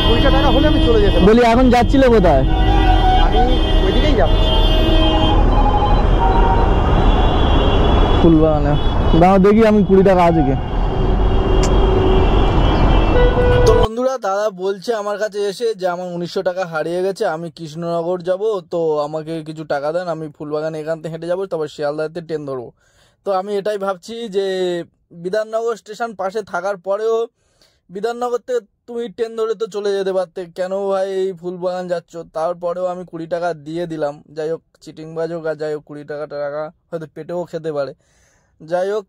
20টা টাকা হলে আমি চলে যেতে বলি এখন যাচ্ছিলে কোথায়? আমি ওইদিকেই যাচ্ছি ফুলবাগানে। দাঁড়াও দেখি আমি 20 টাকা আছে কি। তো বন্ধুরা দাদা বলছে আমার কাছে এসে যে আমার 1900 টাকা হারিয়ে গেছে, আমি কৃষ্ণনগর যাব, তো আমাকে কিছু টাকা দেন, আমি ফুলবাগানে এখান থেকে হেঁটে যাবো, তারপর শিয়ালদাতে ট্রেন ধরবো। তো আমি এটাই ভাবছি যে বিধাননগর স্টেশন পাশে থাকার পরেও বিধাননগর থেকে তুমি ট্রেন ধরে তো চলে যেতে পারতে, কেন ভাই এই ফুলবাগান যাচ্ছ? তারপরেও আমি 20 টাকা দিয়ে দিলাম। যাই হোক, চিটিংবাজ হোক আর যাই হোক, 20 টাকা হয়তো পেটেও খেতে পারে। যাই হোক,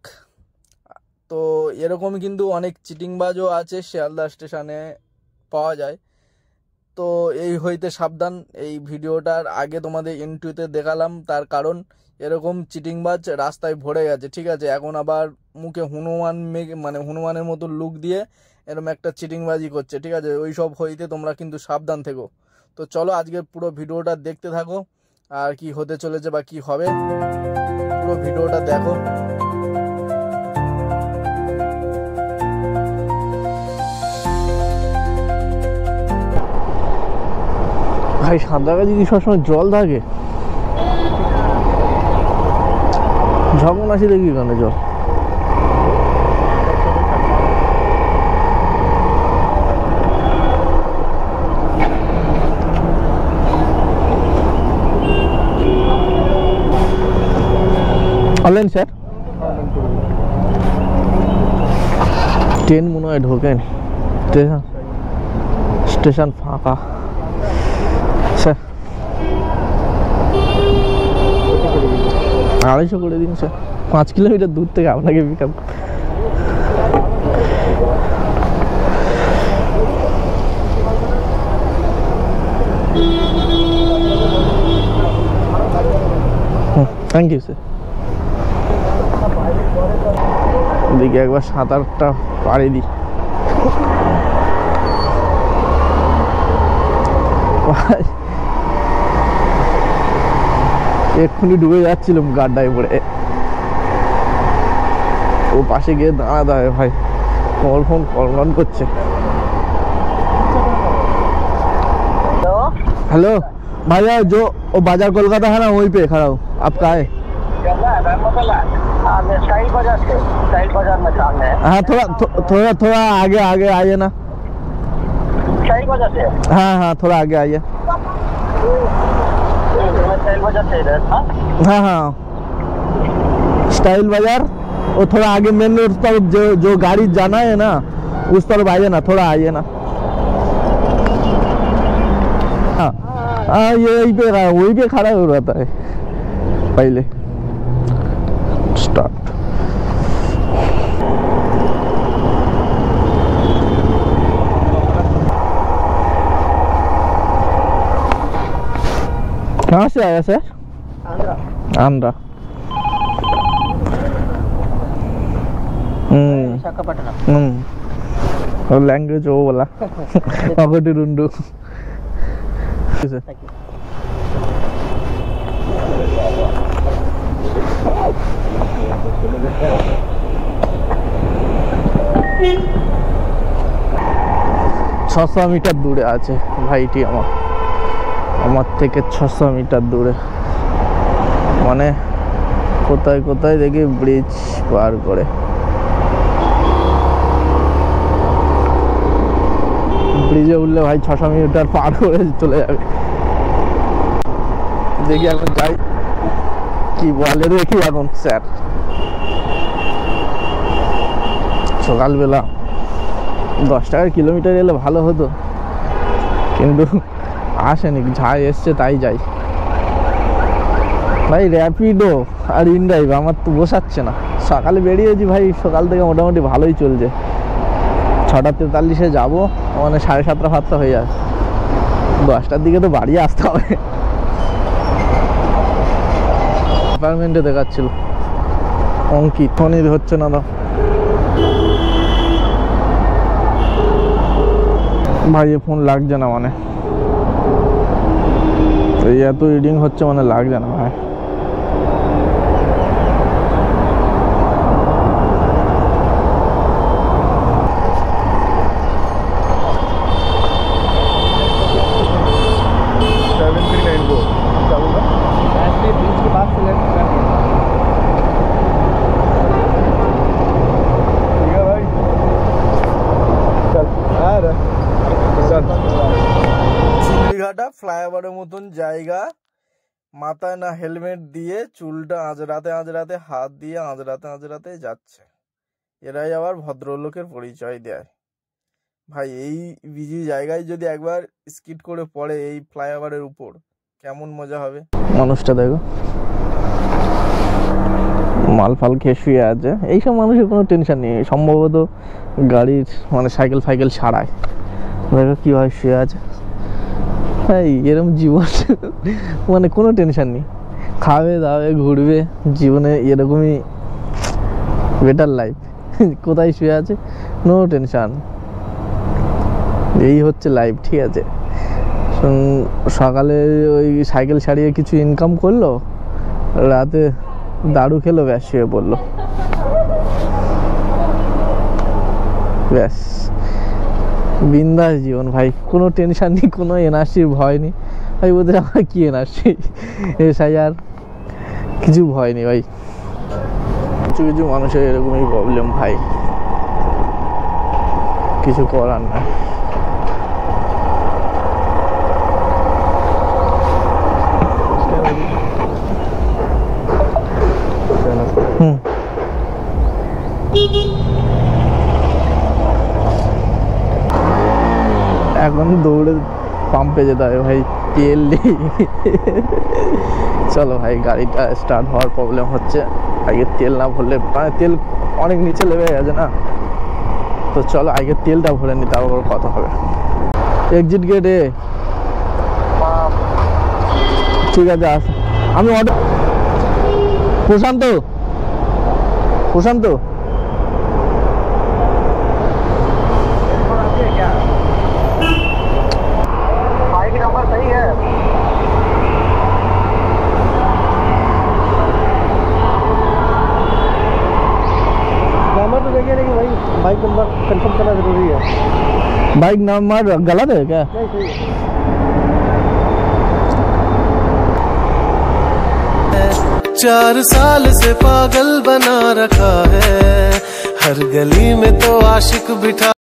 তো এরকম কিন্তু অনেক চিটিংবাজও আছে শিয়ালদা স্টেশনে পাওয়া যায়। তো এই হইতে সাবধান। এই ভিডিওটার আগে তোমাদের ইন্ট্রোতে দেখালাম, তার কারণ এরকম চিটিংবাজ রাস্তায় ভরে গেছে, ঠিক আছে? এখন আবার মুখে হনুমান মানে হনুমানের মতো লুক দিয়ে এরকম একটা চিটিংবাজি করছে, ঠিক আছে? ওই সব হইতে তোমরা কিন্তু সাবধান থেকো। তো চলো আজকের পুরো ভিডিওটা দেখতে থাকো, আর কি হতে চলেছে বা কি হবে পুরো ভিডিওটা দেখো। ভাই সাঁতরাগাছি কি সবসময় জল থাকে? যখন আসি দেখি এখানে জল। অনলাইন স্যার ট্রেন মনে হয় ঢোকেন, স্টেশন ফাঁকা। স্যার 250 করে দিন স্যার, 5 কিলোমিটার দূর থেকে আপনাকে pick up. Thank you sir. দেখি একবার সাঁতারটা পাড়ি দিই। এক্ষুনি ডুবে যাচ্ছিলাম গাড্ডায় পড়ে। ও পাশে গিয়ে দাঁড়াতে হবে ভাই, ফোন কল করছে। हेलो भैया, जो वो बाजार कोलकाता है ना वहीं पे खड़ा हूँ, आप कहाँ है? स्टाइल बाजार में सामने है। हाँ थोड़ा आगे आइए ना। स्टाइल बाजार से? हाँ थोड़ा आगे आइए। स्टाइल बाजार से इधर? हाँ स्टाइल बाजार, वो थोड़ा आगे मेन रोड तरफ जो गाड़ी जाना है ना उस तरफ आइए ना, थोड़ा आइए ना। हाँ यही पे वही पे खड़ा हो रहता है पहले। स्टार्ट। कहाँ से आया सर? आंध्रा। विशाखापट्टनम। और लैंग्वेज वो बोला अगटी रुंडू। Thank you. 600 মিটার দূরে আছে ভাইটি আমার থেকে 600 মিটার দূরে। মানে কোথায় কোথায় দেখি ব্রিজ পার করে। ব্রিজে উঠলে ভাই 600 মিটার পার করে চলে যাবে। দেখি এখন যাই কি বলে, দেখি এখন স্যার। সকালবেলা 10 টাকার কিলোমিটার এলে ভালো হতো, কিন্তু আসেনি, যা এসছে তাই যাই। ভাই র্যাপিডো আর ইনড্রাইভ আমার তো বসাচ্ছে না। সকালে বেরিয়েছি ভাই, সকাল থেকে মোটামুটি ভালোই চলছে। 6:43-এ যাবো, মানে 7:30 হয়ে যাবে। 10টার দিকে তো বাড়ি আসতে হবে। অ্যাপার্টমেন্টে দেখাচ্ছিল অঙ্কিত, ফোনই হচ্ছে না। তো ভাই ফোন লাগছে না, মানে এই এত রিডিং হচ্ছে, মানে লাগছে না ভাই। চিংড়িঘাটা ফ্লাইওভারের মতন জায়গা, মাথায় না হেলমেট দিয়ে চুলটা আঁচড়াতে হাত দিয়ে আঁচড়াতে যাচ্ছে। এরাই আবার ভদ্রলোকের পরিচয় দেয়। ভাই এই বিজি জায়গায় যদি একবার স্কিড করে পড়ে এই ফ্লাইওভারের উপর, কেমন মজা হবে। মানুষটা দেখো মাল ফাল খেয়ে শুয়ে আছে। এইসব মানুষের কোনো টেনশন নেই, সম্ভবত গাড়ির মানে সাইকেল ফাইকেল ছাড়ায়। দেখো কীভাবে শুয়ে আছে। এই এরম জীবন মানে কোনো টেনশন নেই, খাবে দাবে ঘুরবে, জীবনে এরকমই বেটার লাইফ। কোথায় শুয়ে আছে, নো টেনশন, এই হচ্ছে লাইফ। ঠিক আছে, সকালে ওই সাইকেল ছাড়িয়ে কিছু ইনকাম করলো, রাতে দারু খেলো, ব্যাস শুয়ে পড়লো, ব্যাস বিন্দাস জীবন ভাই। কোনো টেনশন নেই, কোনো এনআরসির ভয় নেই ভাই। ওদের আমার কি এনআরসি SIR কিছু ভয় নেই ভাই। কিছু কিছু মানুষের এরকমই প্রবলেম ভাই, কিছু করার না। এখন দৌড়ে পাম্পে যেতে হবে ভাই, তেল নেই। চলো ভাই, গাড়িটা স্টার্ট হওয়ার প্রবলেম হচ্ছে। আগে তেল না ভরলে, মানে তেল অনেক নিচে লেগে গেছে না, তো চলো আগে তেলটা ভরে নি, তারপর কথা হবে। এক্সিট গেটে ঠিক আছে, আস। আমি অর্ডার প্রশান্ত बाइक नंबर सही है? नंबर तो देखिए, लेकिन भाई बाइक नंबर कंफर्म करना जरूरी है। बाइक नंबर गलत है क्या? नहीं, सही है। 4 साल से पागल बना रखा है, हर गली में तो आशिक बिठा।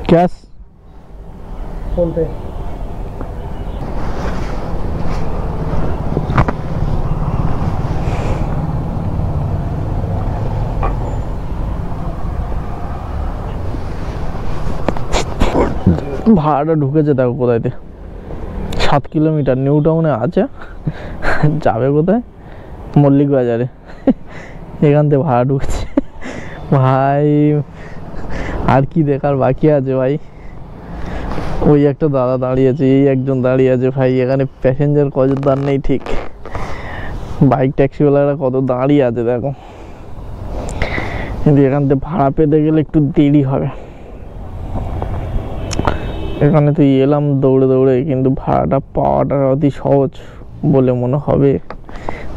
क्या फोन पे ভাড়াটা ঢুকেছে দেখো কোথায়তে, 7 কিলোমিটার নিউ টাউনে আছে। যাবে কোথায়? মল্লিক বাজারে। এখান থেকে ভাড়া ঢুকছে ভাই। আর কি দেখার বাকি আছে ভাই? ওই একটা দাদা দাঁড়িয়ে আছে, এই একজন দাঁড়িয়ে আছে ভাই। এখানে প্যাসেঞ্জার কজন দাঁড় নেই ঠিক, বাইক ট্যাক্সিওয়ালারা কত দাঁড়িয়ে আছে দেখো। কিন্তু এখান থেকে ভাড়া পেতে গেলে একটু দেরি হবে। এখানে তো এলাম দৌড়ে দৌড়ে, কিন্তু ভাড়াটা পাওয়াটা অতি সহজ বলে মনে হবে।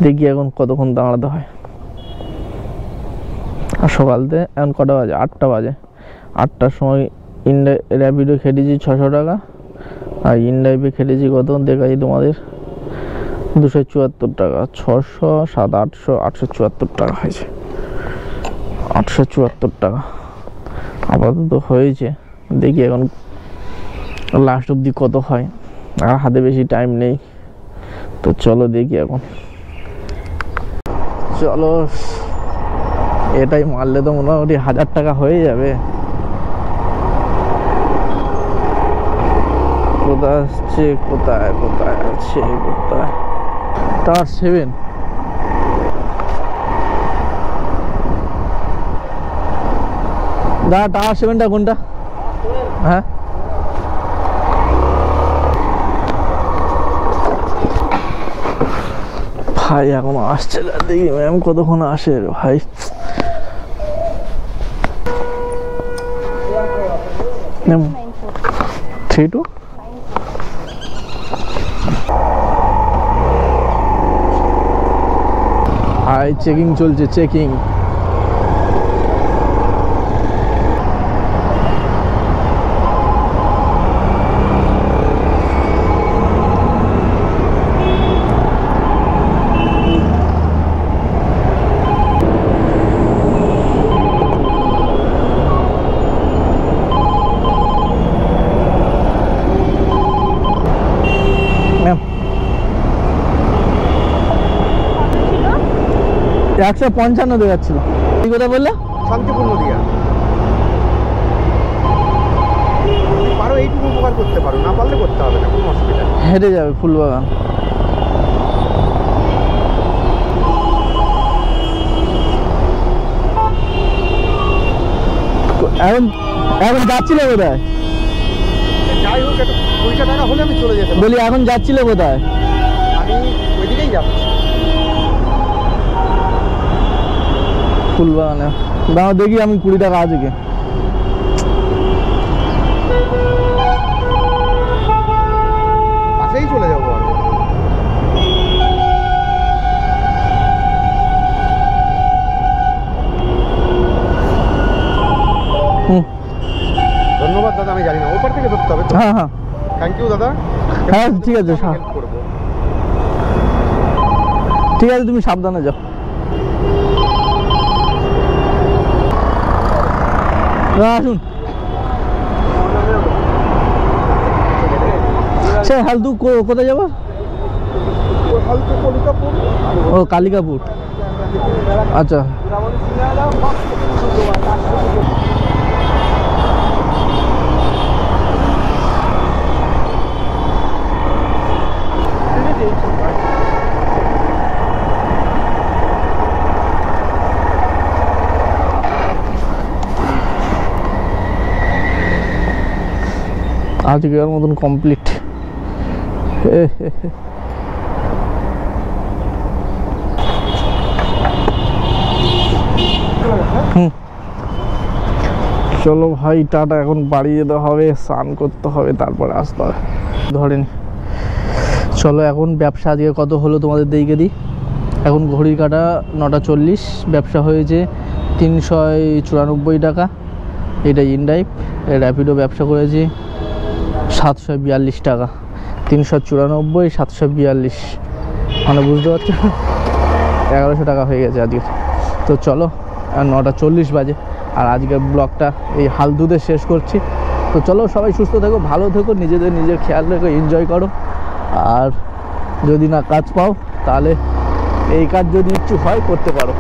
দেখি এখন কতক্ষণ দাঁড়াতে হয়। আর সকালতে এখন কটা বাজে? 8টা বাজে। 8টার সময় র্যাপিডো খেটেছি 600 টাকা, আর ইনড্রাইভে খেটেছি কত দেখাই তোমাদের, 274 টাকা। 600, 700, 800, 874 টাকা হয়েছে। 874 টাকা আপাতত হয়েছে। দেখি এখন লাস্ট অবধি কত হয়। আর হাতে বেশি টাইম নেই, তো চলো দেখি এখন। চলো, এটাই মারলে তো মোটামুটি 1000 টাকা হয়ে যাবে। কোথায় আসছে, কোথায় আছে, কোথায়? টাওয়ার 7। দাদা টাওয়ার 7টা কোনটা? হ্যাঁ ভাই এখনো আসছে না, দেখি ম্যাম কতক্ষণ আসে ভাই। ম্যাম 32 হাই, চেকিং চলছে, চেকিং। 155 দেখাচ্ছিল। কি কথা বললে? শান্তিপূর্ণ দিয়া পারো এইটুকু উপকার করতে পারো, না পারলে করতে হবে না, কোনো অসুবিধা নেই। হেঁটে যাবে ফুলবাগান। এখন এখন যাচ্ছিলে কোথায়? যাই হোক, একটু 20 টাকা হলে আমি চলে যেতে পারি। বলি এখন যাচ্ছিলে কোথায়? আমি ওইদিকেই যাচ্ছি। ফুলবাগানে দাঁড়াও দেখি, আমি 20 টাকা আছে কি। পাশেই চলে যাবো আমি। ধন্যবাদ দাদা, আমি জানি না ওপার থেকে ধরতে হবে তো। হ্যাঁ হ্যাঁ থ্যাংক ইউ দাদা। হ্যাঁ ঠিক আছে, হেল্প করবো। ঠিক আছে, তুমি সাবধানে যাও। আসুন সে হালদু কোথায় যাবো? ও কালিকাপুর, আচ্ছা। আজকের মতন কমপ্লিট। চলো ভাই টাটা, এখন বাড়ি যেতে হবে, স্নান করতে হবে, তারপরে আসতে হবে। ধরেন চলো, এখন ব্যবসা আজকে কত হলো তোমাদের দিকে দিই। এখন ঘড়ির কাটা 9টা 40, ব্যবসা হয়েছে 394 টাকা। এটা ইনড্রাইভ, র্যাপিডো ব্যবসা করেছি 742 টাকা। 394 742, মানে বুঝতে পারছো 1100 টাকা হয়ে গেছে আজকে। তো চলো, আর 9টা 40 বাজে, আর আজকের ব্লগটা এই হালদুতে শেষ করছি। তো চলো, সবাই সুস্থ থেকো, ভালো থেকো, নিজের খেয়াল রেখো, এনজয় করো। আর যদি না কাজ পাও, তাহলে এই কাজ যদি ইচ্ছুক হয় করতে পারো।